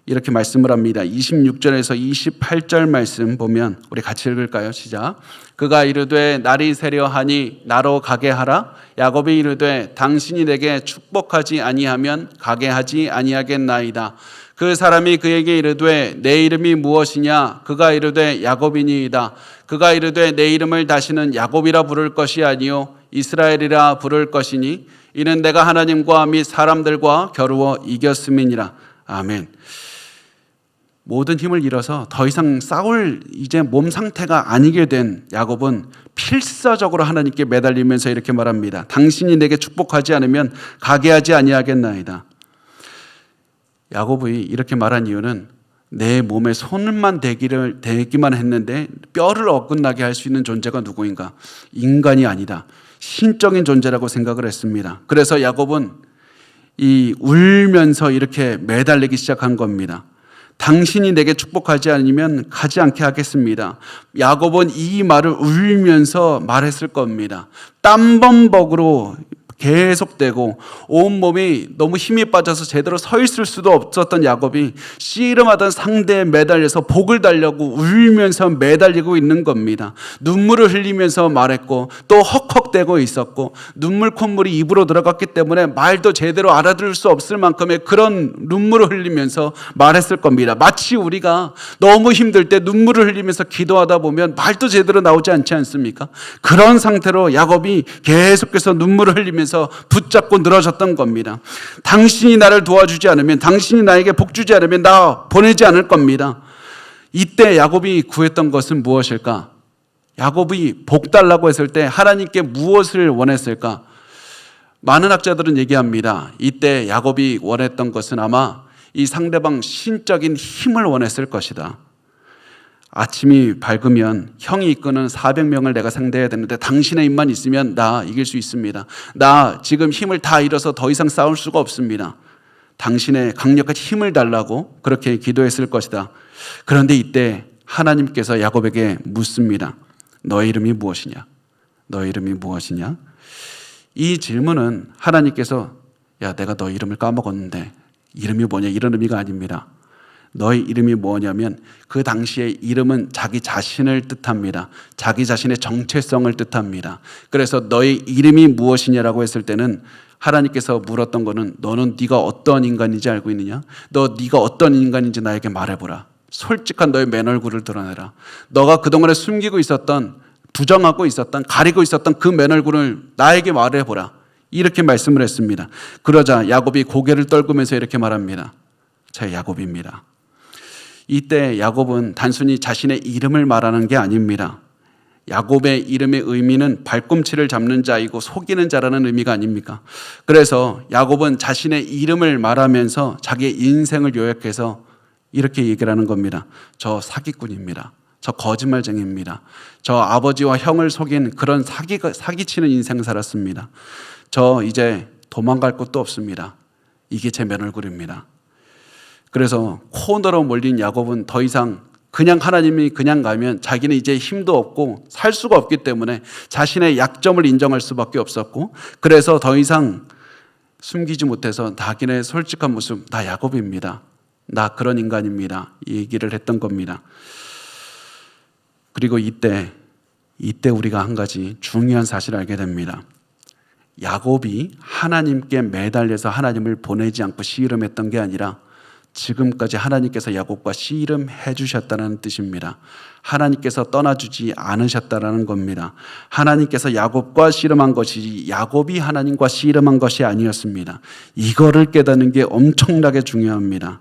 이렇게 말씀을 합니다. 26절에서 28절 말씀 보면 우리 같이 읽을까요? 시작. 그가 이르되 날이 새려 하니 나로 가게 하라. 야곱이 이르되 당신이 내게 축복하지 아니하면 가게 하지 아니하겠나이다. 그 사람이 그에게 이르되 내 이름이 무엇이냐? 그가 이르되 야곱이니이다. 그가 이르되 내 이름을 다시는 야곱이라 부를 것이 아니요 이스라엘이라 부를 것이니 이는 내가 하나님과 및 사람들과 겨루어 이겼음이니라. 아멘. 모든 힘을 잃어서 더 이상 싸울 이제 몸 상태가 아니게 된 야곱은 필사적으로 하나님께 매달리면서 이렇게 말합니다. 당신이 내게 축복하지 않으면 가게 하지 아니하겠나이다. 야곱이 이렇게 말한 이유는 내 몸에 손만 대기만 했는데 뼈를 어긋나게 할 수 있는 존재가 누구인가? 인간이 아니다. 신적인 존재라고 생각을 했습니다. 그래서 야곱은 울면서 이렇게 매달리기 시작한 겁니다. 당신이 내게 축복하지 않으면 가지 않게 하겠습니다. 야곱은 이 말을 울면서 말했을 겁니다. 땀범벅으로 계속되고 온몸이 너무 힘이 빠져서 제대로 서 있을 수도 없었던 야곱이 씨름하던 상대에 매달려서 복을 달려고 울면서 매달리고 있는 겁니다. 눈물을 흘리면서 말했고 또 헉헉대고 있었고 눈물 콧물이 입으로 들어갔기 때문에 말도 제대로 알아들을 수 없을 만큼의 그런 눈물을 흘리면서 말했을 겁니다. 마치 우리가 너무 힘들 때 눈물을 흘리면서 기도하다 보면 말도 제대로 나오지 않지 않습니까? 그런 상태로 야곱이 계속해서 눈물을 흘리면서 붙잡고 늘어졌던 겁니다. 당신이 나를 도와주지 않으면, 당신이 나에게 복 주지 않으면 나 보내지 않을 겁니다. 이때 야곱이 구했던 것은 무엇일까? 야곱이 복 달라고 했을 때 하나님께 무엇을 원했을까? 많은 학자들은 얘기합니다. 이때 야곱이 원했던 것은 아마 이 상대방 신적인 힘을 원했을 것이다. 아침이 밝으면 형이 이끄는 400명을 내가 상대해야 되는데 당신의 힘만 있으면 나 이길 수 있습니다. 나 지금 힘을 다 잃어서 더 이상 싸울 수가 없습니다. 당신의 강력한 힘을 달라고 그렇게 기도했을 것이다. 그런데 이때 하나님께서 야곱에게 묻습니다. 너의 이름이 무엇이냐? 너의 이름이 무엇이냐? 이 질문은 하나님께서 내가 너 이름을 까먹었는데 이름이 뭐냐? 이런 의미가 아닙니다. 너의 이름이 뭐냐면 그 당시의 이름은 자기 자신을 뜻합니다. 자기 자신의 정체성을 뜻합니다. 그래서 너의 이름이 무엇이냐라고 했을 때는 하나님께서 물었던 거는 너는 네가 어떤 인간인지 알고 있느냐? 네가 어떤 인간인지 나에게 말해보라. 솔직한 너의 맨 얼굴을 드러내라. 너가 그동안에 숨기고 있었던, 부정하고 있었던, 가리고 있었던 그 맨 얼굴을 나에게 말해보라. 이렇게 말씀을 했습니다. 그러자 야곱이 고개를 떨구면서 이렇게 말합니다. 제 야곱입니다. 이때 야곱은 단순히 자신의 이름을 말하는 게 아닙니다. 야곱의 이름의 의미는 발꿈치를 잡는 자이고 속이는 자라는 의미가 아닙니까? 그래서 야곱은 자신의 이름을 말하면서 자기의 인생을 요약해서 이렇게 얘기를 하는 겁니다. 저 사기꾼입니다. 저 거짓말쟁이입니다. 저 아버지와 형을 속인 그런 사기치는 인생 살았습니다. 저 이제 도망갈 곳도 없습니다. 이게 제 맨 얼굴입니다. 그래서 코너로 몰린 야곱은 더 이상 그냥 하나님이 그냥 가면 자기는 이제 힘도 없고 살 수가 없기 때문에 자신의 약점을 인정할 수밖에 없었고, 그래서 더 이상 숨기지 못해서 자기의 솔직한 모습, 나 야곱입니다. 나 그런 인간입니다. 이 얘기를 했던 겁니다. 그리고 이때 우리가 한 가지 중요한 사실을 알게 됩니다. 야곱이 하나님께 매달려서 하나님을 보내지 않고 씨름했던 게 아니라 지금까지 하나님께서 야곱과 씨름해 주셨다는 뜻입니다. 하나님께서 떠나주지 않으셨다는 겁니다. 하나님께서 야곱과 씨름한 것이 야곱이 하나님과 씨름한 것이 아니었습니다. 이거를 깨닫는 게 엄청나게 중요합니다.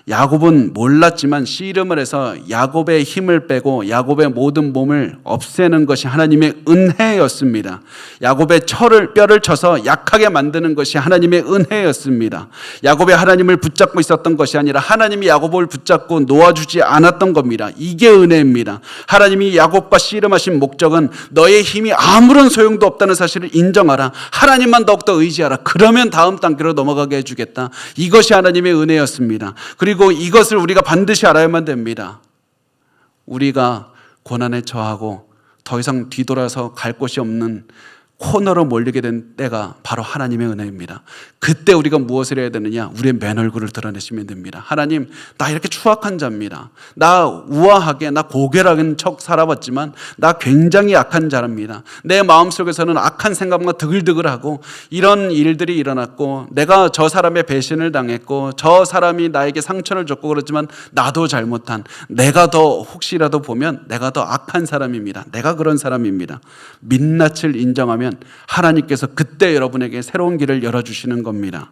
야곱은 몰랐지만 씨름을 해서 야곱의 힘을 빼고 야곱의 모든 몸을 없애는 것이 하나님의 은혜였습니다. 야곱의 뼈를 쳐서 약하게 만드는 것이 하나님의 은혜였습니다. 야곱이 하나님을 붙잡고 있었던 것이 아니라 하나님이 야곱을 붙잡고 놓아주지 않았던 겁니다. 이게 은혜입니다. 하나님이 야곱과 씨름하신 목적은 너의 힘이 아무런 소용도 없다는 사실을 인정하라. 하나님만 더욱더 의지하라. 그러면 다음 단계로 넘어가게 해주겠다. 이것이 하나님의 은혜였습니다. 그리고 이것을 우리가 반드시 알아야만 됩니다. 우리가 고난에 처하고 더 이상 뒤돌아서 갈 곳이 없는 코너로 몰리게 된 때가 바로 하나님의 은혜입니다. 그때 우리가 무엇을 해야 되느냐? 우리의 맨 얼굴을 드러내시면 됩니다. 하나님, 나 이렇게 추악한 자입니다. 나 우아하게, 나 고결한 척 살아봤지만 나 굉장히 약한 자랍니다. 내 마음속에서는 악한 생각만 드글드글하고 이런 일들이 일어났고 내가 저 사람의 배신을 당했고 저 사람이 나에게 상처를 줬고 그렇지만 나도 잘못한, 내가 더 혹시라도 보면 내가 더 악한 사람입니다. 내가 그런 사람입니다. 민낯을 인정하면 하나님께서 그때 여러분에게 새로운 길을 열어주시는 겁니다.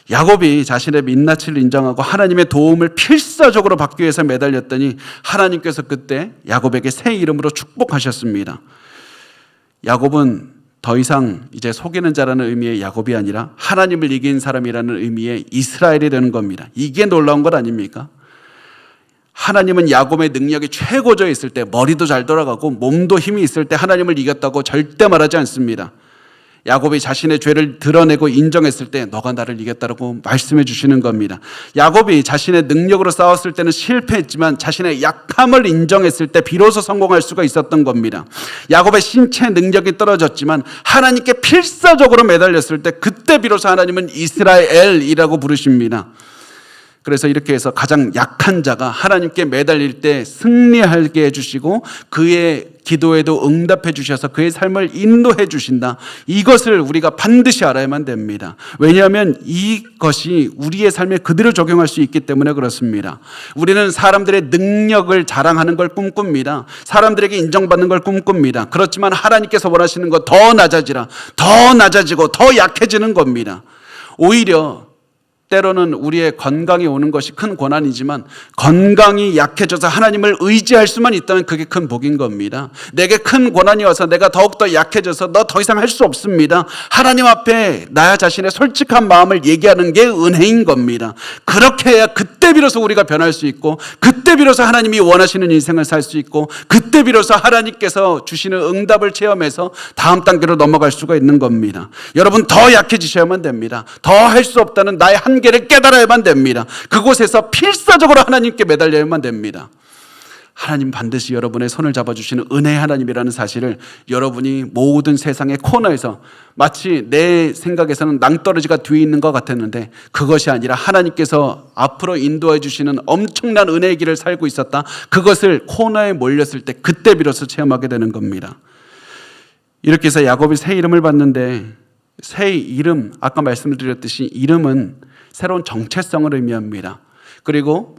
야곱이 자신의 민낯을 인정하고 하나님의 도움을 필사적으로 받기 위해서 매달렸더니 하나님께서 그때 야곱에게 새 이름으로 축복하셨습니다. 야곱은 더 이상 이제 속이는 자라는 의미의 야곱이 아니라 하나님을 이긴 사람이라는 의미의 이스라엘이 되는 겁니다. 이게 놀라운 것 아닙니까? 하나님은 야곱의 능력이 최고조에 있을 때, 머리도 잘 돌아가고 몸도 힘이 있을 때 하나님을 이겼다고 절대 말하지 않습니다. 야곱이 자신의 죄를 드러내고 인정했을 때 너가 나를 이겼다고 말씀해 주시는 겁니다. 야곱이 자신의 능력으로 싸웠을 때는 실패했지만 자신의 약함을 인정했을 때 비로소 성공할 수가 있었던 겁니다. 야곱의 신체 능력이 떨어졌지만 하나님께 필사적으로 매달렸을 때 그때 비로소 하나님은 이스라엘이라고 부르십니다. 그래서 이렇게 해서 가장 약한 자가 하나님께 매달릴 때 승리하게 해주시고 그의 기도에도 응답해 주셔서 그의 삶을 인도해 주신다. 이것을 우리가 반드시 알아야만 됩니다. 왜냐하면 이것이 우리의 삶에 그대로 적용할 수 있기 때문에 그렇습니다. 우리는 사람들의 능력을 자랑하는 걸 꿈꿉니다. 사람들에게 인정받는 걸 꿈꿉니다. 그렇지만 하나님께서 원하시는 것 더 낮아지라, 더 낮아지고 더 약해지는 겁니다. 오히려 때로는 우리의 건강이 오는 것이 큰 고난이지만 건강이 약해져서 하나님을 의지할 수만 있다면 그게 큰 복인 겁니다. 내게 큰 고난이 와서 내가 더욱더 약해져서 너 더 이상 할 수 없습니다. 하나님 앞에 나 자신의 솔직한 마음을 얘기하는 게 은혜인 겁니다. 그렇게 해야 그때 비로소 우리가 변할 수 있고 그때 비로소 하나님이 원하시는 인생을 살 수 있고 그때 비로소 하나님께서 주시는 응답을 체험해서 다음 단계로 넘어갈 수가 있는 겁니다. 여러분, 더 약해지셔야만 됩니다. 더 할 수 없다는 나의 한계를 깨달아야만 됩니다. 그곳에서 필사적으로 하나님께 매달려야만 됩니다. 하나님 반드시 여러분의 손을 잡아주시는 은혜의 하나님이라는 사실을 여러분이 모든 세상의 코너에서 마치 내 생각에서는 낭떠러지가 뒤에 있는 것 같았는데 그것이 아니라 하나님께서 앞으로 인도해 주시는 엄청난 은혜의 길을 살고 있었다. 그것을 코너에 몰렸을 때 그때 비로소 체험하게 되는 겁니다. 이렇게 해서 야곱이 새 이름을 받는데 새 이름, 아까 말씀드렸듯이 이름은 새로운 정체성을 의미합니다. 그리고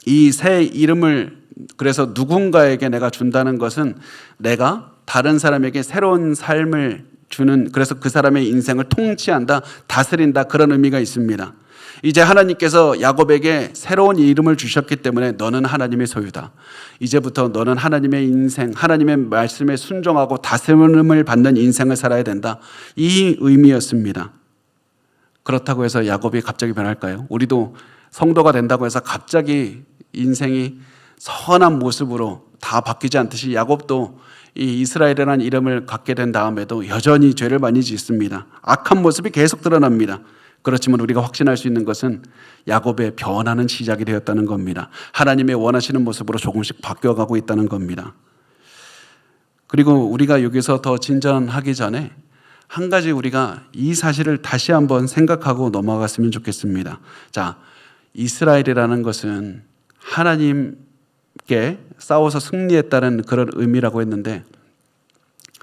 이 새 이름을 그래서 누군가에게 내가 준다는 것은 내가 다른 사람에게 새로운 삶을 주는, 그래서 그 사람의 인생을 통치한다, 다스린다, 그런 의미가 있습니다. 이제 하나님께서 야곱에게 새로운 이름을 주셨기 때문에 너는 하나님의 소유다. 이제부터 너는 하나님의 인생, 하나님의 말씀에 순종하고 다스림을 받는 인생을 살아야 된다. 이 의미였습니다. 그렇다고 해서 야곱이 갑자기 변할까요? 우리도 성도가 된다고 해서 갑자기 인생이 선한 모습으로 다 바뀌지 않듯이 야곱도 이 이스라엘이라는 이름을 갖게 된 다음에도 여전히 죄를 많이 짓습니다. 악한 모습이 계속 드러납니다. 그렇지만 우리가 확신할 수 있는 것은 야곱의 변화는 시작이 되었다는 겁니다. 하나님의 원하시는 모습으로 조금씩 바뀌어가고 있다는 겁니다. 그리고 우리가 여기서 더 진전하기 전에 한 가지 우리가 이 사실을 다시 한번 생각하고 넘어갔으면 좋겠습니다. 자, 이스라엘이라는 것은 하나님께 싸워서 승리했다는 그런 의미라고 했는데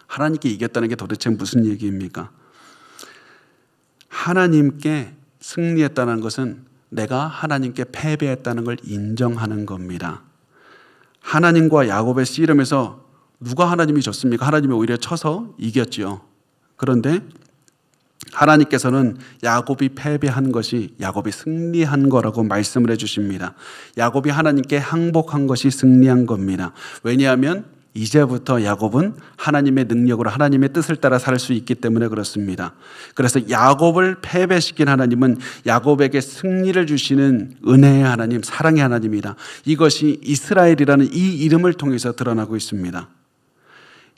하나님께 이겼다는 게 도대체 무슨 얘기입니까? 하나님께 승리했다는 것은 내가 하나님께 패배했다는 걸 인정하는 겁니다. 하나님과 야곱의 씨름에서 누가 하나님이 졌습니까? 하나님이 오히려 쳐서 이겼죠. 그런데 하나님께서는 야곱이 패배한 것이 야곱이 승리한 거라고 말씀을 해주십니다. 야곱이 하나님께 항복한 것이 승리한 겁니다. 왜냐하면 이제부터 야곱은 하나님의 능력으로 하나님의 뜻을 따라 살 수 있기 때문에 그렇습니다. 그래서 야곱을 패배시킨 하나님은 야곱에게 승리를 주시는 은혜의 하나님, 사랑의 하나님이다. 이것이 이스라엘이라는 이 이름을 통해서 드러나고 있습니다.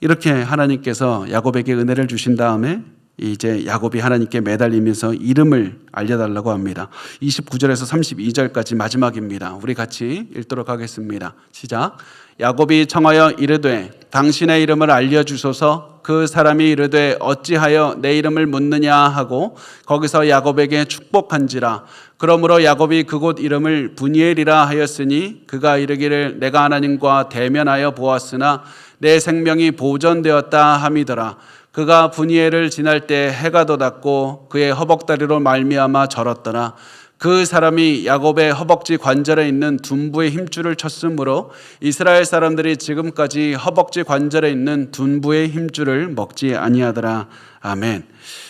이렇게 하나님께서 야곱에게 은혜를 주신 다음에 이제 야곱이 하나님께 매달리면서 이름을 알려달라고 합니다. 29절에서 32절까지 마지막입니다. 우리 같이 읽도록 하겠습니다. 시작. 야곱이 청하여 이르되 당신의 이름을 알려주소서. 그 사람이 이르되 어찌하여 내 이름을 묻느냐 하고 거기서 야곱에게 축복한지라. 그러므로 야곱이 그곳 이름을 브니엘이라 하였으니 그가 이르기를 내가 하나님과 대면하여 보았으나 내 생명이 보존되었다 함이더라. 그가 브니엘을 지날 때 해가 돋았고 그의 허벅다리로 말미암아 절었더라. 그 사람이 야곱의 허벅지 관절에 있는 둔부의 힘줄을 쳤으므로 이스라엘 사람들이 지금까지 허벅지 관절에 있는 둔부의 힘줄을 먹지 아니하더라. 아멘.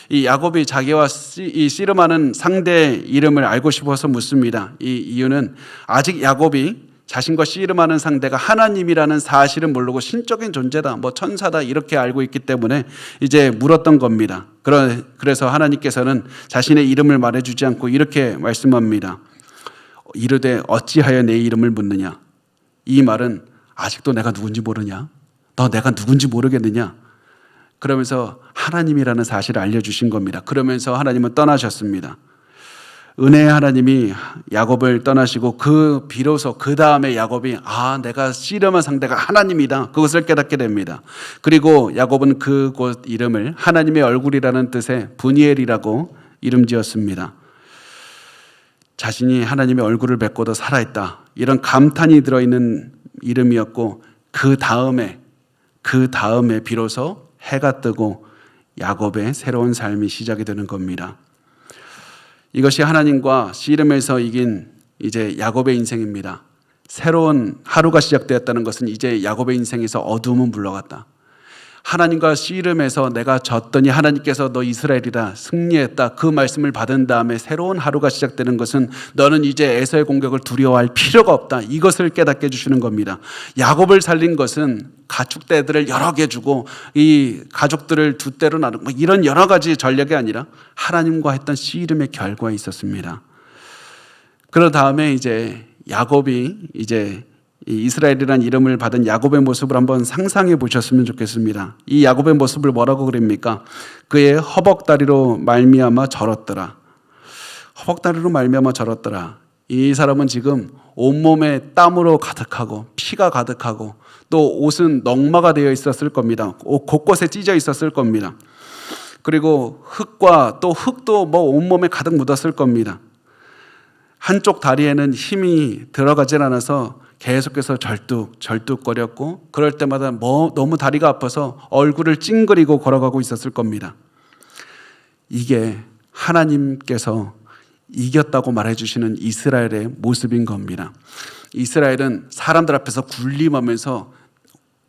이 야곱이 자기와 이 씨름하는 상대의 이름을 알고 싶어서 묻습니다. 이 이유는 아직 야곱이 자신과 씨름하는 상대가 하나님이라는 사실은 모르고 신적인 존재다, 천사다 이렇게 알고 있기 때문에 이제 물었던 겁니다. 그래서 하나님께서는 자신의 이름을 말해주지 않고 이렇게 말씀합니다. 이르되 어찌하여 내 이름을 묻느냐. 이 말은 아직도 내가 누군지 모르냐? 너 내가 누군지 모르겠느냐? 그러면서 하나님이라는 사실을 알려주신 겁니다. 그러면서 하나님은 떠나셨습니다. 은혜의 하나님이 야곱을 떠나시고 비로소 그 다음에 야곱이 내가 씨름한 상대가 하나님이다, 그것을 깨닫게 됩니다. 그리고 야곱은 그곳 이름을 하나님의 얼굴이라는 뜻의 브니엘이라고 이름 지었습니다. 자신이 하나님의 얼굴을 뵙고도 살아있다, 이런 감탄이 들어있는 이름이었고 그 다음에 비로소 해가 뜨고 야곱의 새로운 삶이 시작이 되는 겁니다. 이것이 하나님과 씨름에서 이긴 이제 야곱의 인생입니다. 새로운 하루가 시작되었다는 것은 이제 야곱의 인생에서 어두움은 물러갔다. 하나님과 씨름에서 내가 졌더니 하나님께서 너 이스라엘이다 승리했다, 그 말씀을 받은 다음에 새로운 하루가 시작되는 것은 너는 이제 에서의 공격을 두려워할 필요가 없다, 이것을 깨닫게 해주시는 겁니다. 야곱을 살린 것은 가축대들을 여러 개 주고 이 가족들을 두 대로 나누고 이런 여러 가지 전략이 아니라 하나님과 했던 씨름의 결과에 있었습니다. 그런 다음에 이제 야곱이 이제 이 이스라엘이라는 이름을 받은 야곱의 모습을 한번 상상해 보셨으면 좋겠습니다. 이 야곱의 모습을 뭐라고 그립니까? 그의 허벅다리로 말미암아 절었더라. 허벅다리로 말미암아 절었더라. 이 사람은 지금 온몸에 땀으로 가득하고 피가 가득하고 또 옷은 넝마가 되어 있었을 겁니다. 옷 곳곳에 찢어 있었을 겁니다. 그리고 흙도 온몸에 가득 묻었을 겁니다. 한쪽 다리에는 힘이 들어가질 않아서 계속해서 절뚝거렸고 그럴 때마다 너무 다리가 아파서 얼굴을 찡그리고 걸어가고 있었을 겁니다. 이게 하나님께서 이겼다고 말해주시는 이스라엘의 모습인 겁니다. 이스라엘은 사람들 앞에서 군림하면서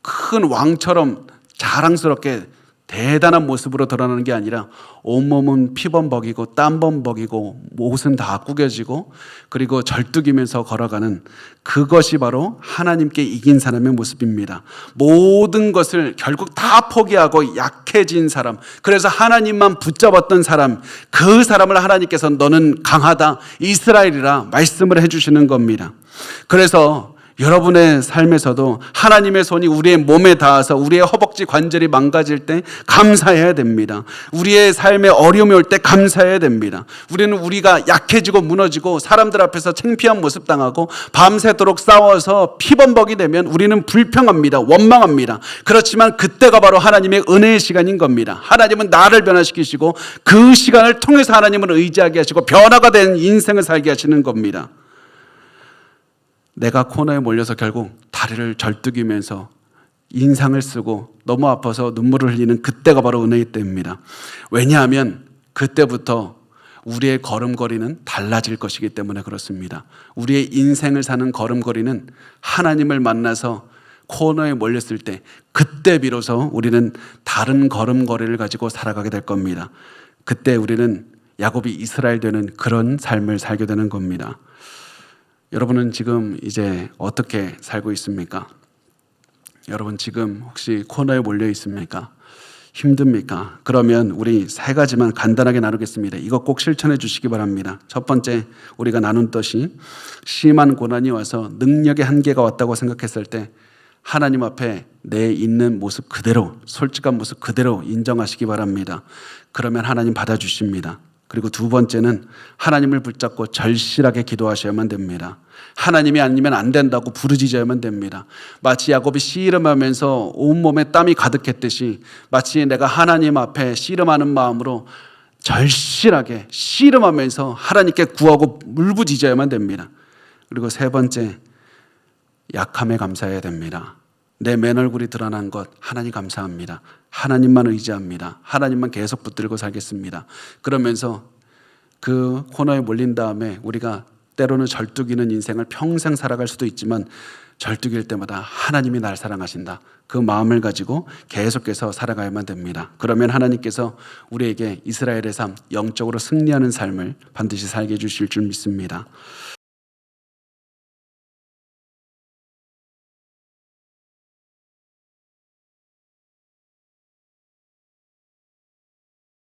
큰 왕처럼 자랑스럽게 대단한 모습으로 드러나는 게 아니라 온몸은 피범벅이고 땀범벅이고 옷은 다 구겨지고 그리고 절뚝이면서 걸어가는, 그것이 바로 하나님께 이긴 사람의 모습입니다. 모든 것을 결국 다 포기하고 약해진 사람, 그래서 하나님만 붙잡았던 사람, 그 사람을 하나님께서 너는 강하다 이스라엘이라 말씀을 해주시는 겁니다. 그래서 여러분의 삶에서도 하나님의 손이 우리의 몸에 닿아서 우리의 허벅지 관절이 망가질 때 감사해야 됩니다. 우리의 삶에 어려움이 올 때 감사해야 됩니다. 우리가 약해지고 무너지고 사람들 앞에서 창피한 모습 당하고 밤새도록 싸워서 피범벅이 되면 우리는 불평합니다. 원망합니다. 그렇지만 그때가 바로 하나님의 은혜의 시간인 겁니다. 하나님은 나를 변화시키시고 그 시간을 통해서 하나님을 의지하게 하시고 변화가 된 인생을 살게 하시는 겁니다. 내가 코너에 몰려서 결국 다리를 절뚝이면서 인상을 쓰고 너무 아파서 눈물을 흘리는 그때가 바로 은혜의 때입니다. 왜냐하면 그때부터 우리의 걸음걸이는 달라질 것이기 때문에 그렇습니다. 우리의 인생을 사는 걸음걸이는 하나님을 만나서 코너에 몰렸을 때 그때 비로소 우리는 다른 걸음걸이를 가지고 살아가게 될 겁니다. 그때 우리는 야곱이 이스라엘 되는 그런 삶을 살게 되는 겁니다. 여러분은 지금 이제 어떻게 살고 있습니까? 여러분 지금 혹시 코너에 몰려 있습니까? 힘듭니까? 그러면 우리 세 가지만 간단하게 나누겠습니다. 이거 꼭 실천해 주시기 바랍니다. 첫 번째, 우리가 나눈 것이 심한 고난이 와서 능력의 한계가 왔다고 생각했을 때 하나님 앞에 내 있는 모습 그대로, 솔직한 모습 그대로 인정하시기 바랍니다. 그러면 하나님 받아주십니다. 그리고 두 번째는 하나님을 붙잡고 절실하게 기도하셔야만 됩니다. 하나님이 아니면 안 된다고 부르짖어야만 됩니다. 마치 야곱이 씨름하면서 온몸에 땀이 가득했듯이 마치 내가 하나님 앞에 씨름하는 마음으로 절실하게 씨름하면서 하나님께 구하고 울부짖어야만 됩니다. 그리고 세 번째, 약함에 감사해야 됩니다. 내 맨얼굴이 드러난 것 하나님 감사합니다. 하나님만 의지합니다. 하나님만 계속 붙들고 살겠습니다. 그러면서 그 코너에 몰린 다음에 우리가 때로는 절뚝이는 인생을 평생 살아갈 수도 있지만 절뚝일 때마다 하나님이 날 사랑하신다. 그 마음을 가지고 계속해서 살아가야만 됩니다. 그러면 하나님께서 우리에게 이스라엘의 삶, 영적으로 승리하는 삶을 반드시 살게 해주실 줄 믿습니다.